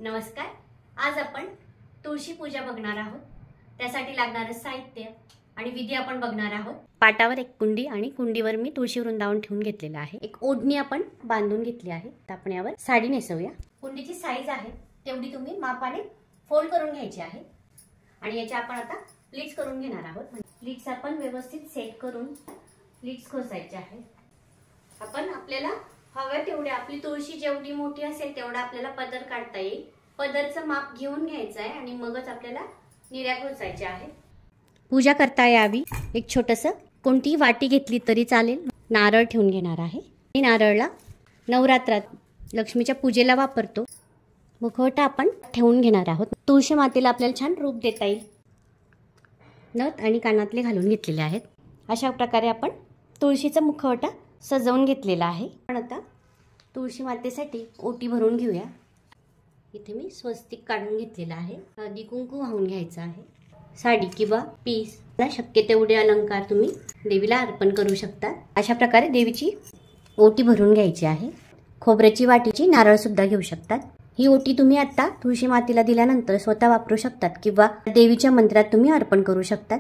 नमस्कार। आज आपण तुळशी पूजा बघणार आहोत। त्यासाठी लागणारे साहित्य आणि विधी आपण बघणार आहोत। पाटावर एक कुंडी आणि कुंडीवर मी तुळशी वृंदावन ठेवून घेतलेला आहे। एक ओढणी आपण बांधून घेतली आहे। तर आपण यावर साडी नेसवूया। कुंडीची साईज आहे तेवढी तुम्ही मापाने फोल्ड करून घ्यायची आहे आणि याची आपण आता प्लीट्स करून घेणार आहोत। प्लीट्स आपण व्यवस्थित सेट करून प्लीट्स खोसायचे आहे। आपण आपल्याला हव्या तेवढे आपली तुळशी जेवढी मोठी असेल तेवढा आपल्याला पदर काढता येईल। पदरचं माप घेऊन घ्यायचं आहे आणि मगच आपल्याला निर्या खोचायच्या आहे। पूजा करता यावी एक छोटंसं कोणती वाटी घेतली तरी चालेल। नारळ ठेवून घेणार आहे। ही नारळला नवरात्रात लक्ष्मीच्या पूजेला वापरतो। मुखवटा आपण ठेवून घेणार आहोत। तुळशी मातेला आपल्याला छान रूप देता येईल। नथ आणि कानातले घालून घेतलेले आहेत। अशा प्रकारे आपण तुळशीचा मुखवटा सजवून घेतलेला आहे। पण आता तुळशी मातेसाठी ओटी भरून घेऊया। इथे मी स्वस्तिक काढून घेतलेला आहे। हळदी कुंकू वाहून घ्यायचं आहे। साडी किंवा पीस शक्य तेवढे अलंकार तुम्ही देवीला अर्पण करू शकता। अशा प्रकारे देवीची ओटी भरून घ्यायची आहे। खोबऱ्याची वाटीची नारळ सुद्धा घेऊ शकतात। ही ओटी तुम्ही आता तुळशी मातेला दिल्यानंतर स्वतः वापरू शकतात किंवा देवीच्या मंदिरात तुम्ही अर्पण करू शकतात।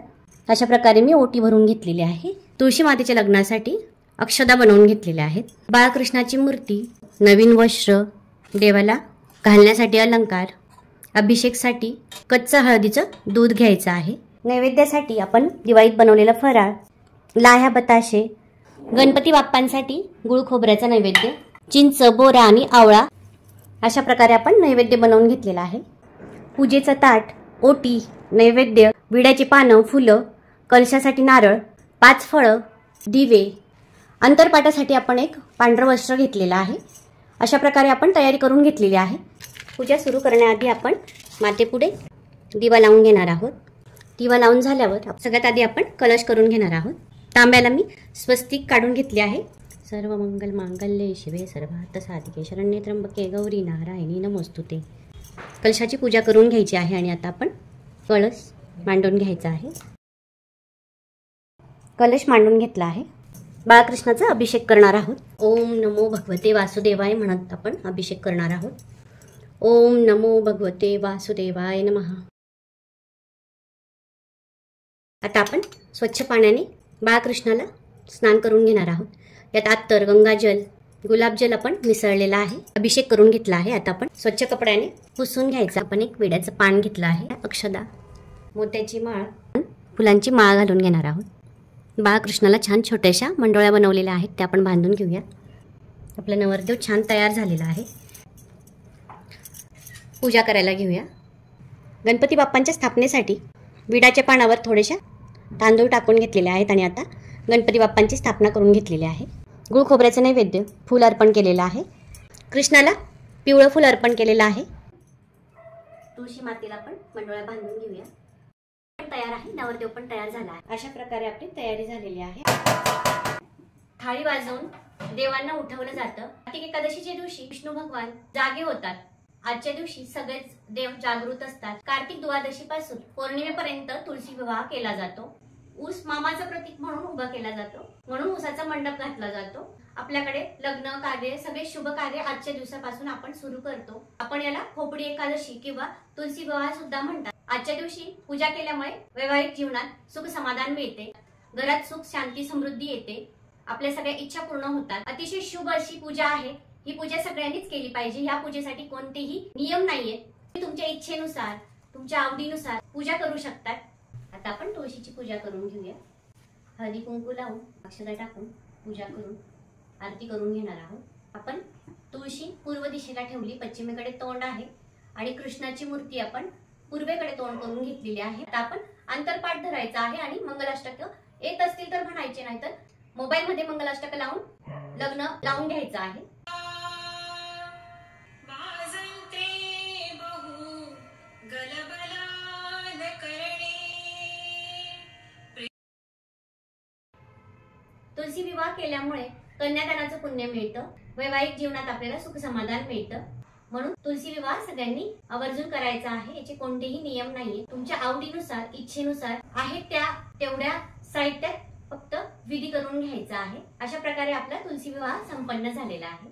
अशा प्रकारे मी ओटी भरून घेतलेली आहे। तुळशी मातेच्या लग्नासाठी अक्षदा बनवून घेतलेल्या आहेत। बाळकृष्णाची मूर्ती, नवीन वस्त्र, देवाला घालण्यासाठी अलंकार, अभिषेकसाठी कच्चं हळदीचं दूध घ्यायचं आहे। नैवेद्यासाठी आपण दिवाळीत बनवलेला फराळ, लाह्या बताशे, गणपती बाप्पांसाठी गुळ खोबऱ्याचा नैवेद्य, चिंच, बोरा आणि आवळा अशा प्रकारे आपण नैवेद्य बनवून घेतलेला आहे। पूजेचं ताट, ओटी, नैवेद्य, विड्याची पानं, फुलं, कलशासाठी नारळ, 5 फळं, दिवे, अंतरपाटासाठी आपण एक पांढरं वस्त्र घेतलेलं आहे। अशा प्रकारे आपण तयारी करून घेतलेली आहे। पूजा सुरू करण्याआधी आपण मातेपुढे दिवा लावून घेणार आहोत। दिवा लावून झाल्यावर सगळ्यात आधी आपण कलश करून घेणार आहोत। तांब्याला मी स्वस्तिक काढून घेतले आहे। सर्व मंगल मांगल्ये शिवे सर्वार्थ साधिके शरण्ये त्र्यंबके गौरी नारायणी नमोस्तुते। कलशाची पूजा करून घ्यायची आहे आणि आता आपण कलश मांडून घ्यायचा आहे। कलश मांडून घेतला आहे। बाळकृष्णाचा अभिषेक करणार आहोत। ओम नमो भगवते वासुदेवाय म्हणत आपण अभिषेक करणार आहोत। ओम नमो भगवते वासुदेवाय नमः। आता आपण स्वच्छ पाण्याने बाळकृष्णाला स्नान करून घेणार आहोत। यात अत्तर, गंगाजल, गुलाबजल आपण मिसळलेला आहे। अभिषेक करून घेतला आहे। आता आपण स्वच्छ कपड्याने पुसून घ्यायचं। आपण एक विड्याचं पान घेतलं आहे। अक्षदा, मोत्याची माळ, फुलांची माळ घालून घेणार आहोत। बाळकृष्णाला छान छोट्याशा मंडोळ्या बनवलेल्या आहेत त्या आपण बांधून घेऊया। आपला नवरदेव छान तयार झालेला आहे। पूजा करायला घेऊया। गणपती बाप्पांच्या स्थापनेसाठी विड्याच्या पानावर थोडेशा तांदूळ टाकून घेतलेले आहेत आणि आता गणपती बाप्पांची स्थापना करून घेतलेली आहे। गुळ खोबऱ्याचं नैवेद्य, फूल अर्पण केलेलं आहे। कृष्णाला पिवळं फूल अर्पण केलेलं आहे। तुळशी मातेला आपण मंडोळ्या बांधून घेऊया। तयार आहे, नवरदेव पण तयार झाला आहे। अशा प्रकारे आपली तयारी झालेली आहे। थाळी वाजवून देवांना उठवलं जातं। कार्तिक एकादशीच्या दिवशी विष्णू भगवान जागे होतात। आजच्या दिवशी सगळेच देव जागृत असतात। कार्तिक द्वादशी पासून पौर्णिमेपर्यंत तुळशी विवाह केला जातो। ऊस मामाचं प्रतीक म्हणून उभा केला जातो, म्हणून ऊसाचा मंडप घातला जातो। आपल्याकडे लग्न कार्य, सगळे शुभ कार्य आजच्या दिवसापासून आपण सुरू करतो। आपण याला खोपडी एकादशी किंवा तुळशी विवाह सुद्धा म्हणतात। आजच्या दिवशी पूजा केल्यामुळे वैवाहिक जीवनात सुख समाधान मिळते, घरात सुख शांती समृद्धी येते, आपल्या सगळ्या इच्छा पूर्ण होतात। अतिशय शुभ अशी पूजा आहे। ही पूजा सगळ्यांनीच केली पाहिजे। या पूजेसाठी कोणतेही नियम नाहीये। तुमच्या इच्छेनुसार, तुमच्या आवडीनुसार पूजा करू शकतात। आता आपण तुळशीची पूजा करून घेऊया। हळदी कुंकू लावून अक्षता टाकून पूजा करून आरती करून घेणार आहोत। आपण तुळशी पूर्व दिशेला ठेवली, पश्चिमेकडे तोंड आहे आणि कृष्णाची मूर्ती आपण पूर्वेकडे तोंड करून घेतलेली आहे। आता आपण अंतरपाठ धरायचा आहे आणि मंगलाष्टक येत असतील तर म्हणायचे, नाहीतर मोबाईल मध्ये मंगलाष्टक लावून लग्न लावून घ्यायचं आहे। तुळशी विवाह केल्यामुळे कन्यादानाचं पुण्य मिळतं, वैवाहिक जीवनात आपल्याला सुख समाधान मिळतं। म्हणून तुळशी विवाह सगळ्यांनी आवर्जून करायचा आहे। याचे कोणतेही नियम नाहीये। तुमच्या आवडीनुसार, इच्छेनुसार आहे त्या तेवढ्या साहित्यात फक्त विधी करून घ्यायचा आहे। अशा प्रकारे आपला तुळशी विवाह संपन्न झालेला आहे।